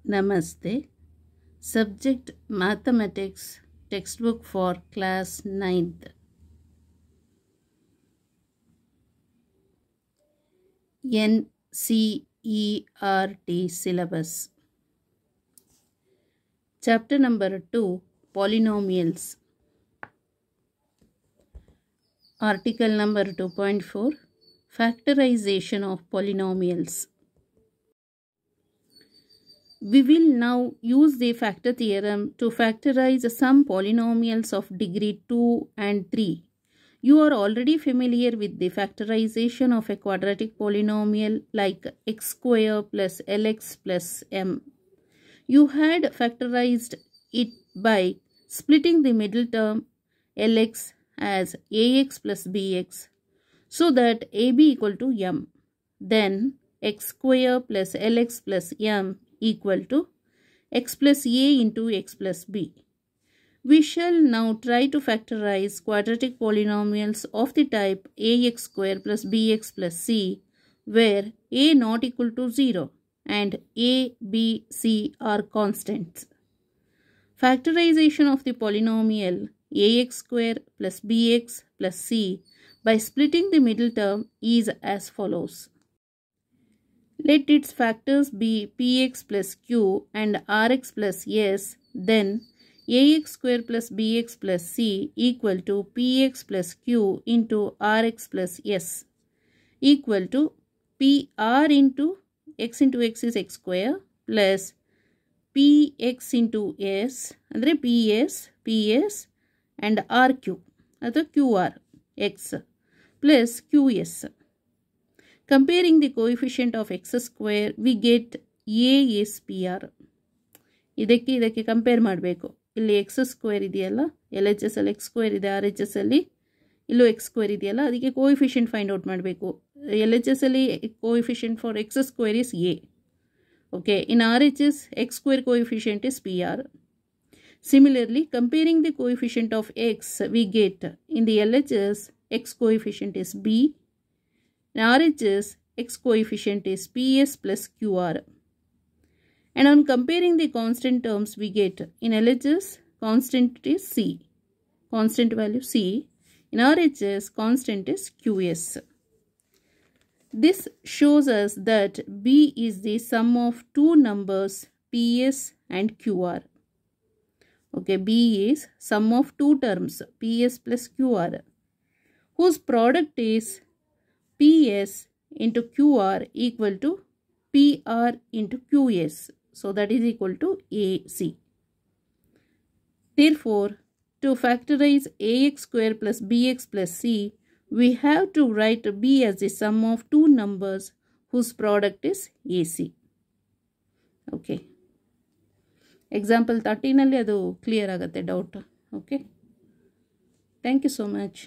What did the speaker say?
Namaste. Subject Mathematics, textbook for class 9th. NCERT syllabus. Chapter number 2, Polynomials. Article number 2.4, Factorization of Polynomials. We will now use the factor theorem to factorize some polynomials of degree 2 and 3. You are already familiar with the factorization of a quadratic polynomial like x square plus lx plus m. You had factorized it by splitting the middle term lx as ax plus bx so that ab equal to m. Then x square plus lx plus m equal to x plus a into x plus b. We shall now try to factorize quadratic polynomials of the type ax square plus bx plus c, where a not equal to 0 and a, b, c are constants. Factorization of the polynomial ax square plus bx plus c by splitting the middle term is as follows. Let its factors be px plus q and rx plus s, then ax square plus bx plus c equal to px plus q into rx plus s equal to pr into x is x square plus px into s andre ps and rq ಅದು qr x plus qs. Comparing the coefficient of x square, we get a is pr. ಇದಕ್ಕೆ compare ಮಾಡಬೇಕು. ಇಲ್ಲಿ X square ಇದೆಯಲ್ಲ, L H S ಅಲ್ಲಿ X square ಇದೆ, R H S ಅಲ್ಲಿ ಇಲ್ಲೂ X square ಇದೆಯಲ್ಲ, ಅದಕ್ಕೆ ಕೋಎಫಿಷಿಯಂಟ್ ಫೈಂಡ್ ಔಟ್ ಮಾಡಬೇಕು. ಎಲ್ ಎಚ್ ಎಸ್ ಅಲ್ಲಿ coefficient for X square is A. Okay, in R H S X square coefficient is P R. Similarly, comparing the coefficient of x, we get in the LHS x coefficient is b. In RHS, x coefficient is ps plus qr. And on comparing the constant terms, we get in LHS constant is c, constant value c. In RHS constant is qs. This shows us that b is the sum of two numbers ps and qr. Okay, b is sum of two terms ps plus qr whose product is ps into qr equal to pr into qs. So that is equal to ac. Therefore, to factorize ax square plus bx plus c, we have to write b as the sum of two numbers whose product is ac. Okay. Example 13 ಅಲ್ಲಿ ಅದು clear ಆಗುತ್ತೆ doubt. Okay, thank you so much.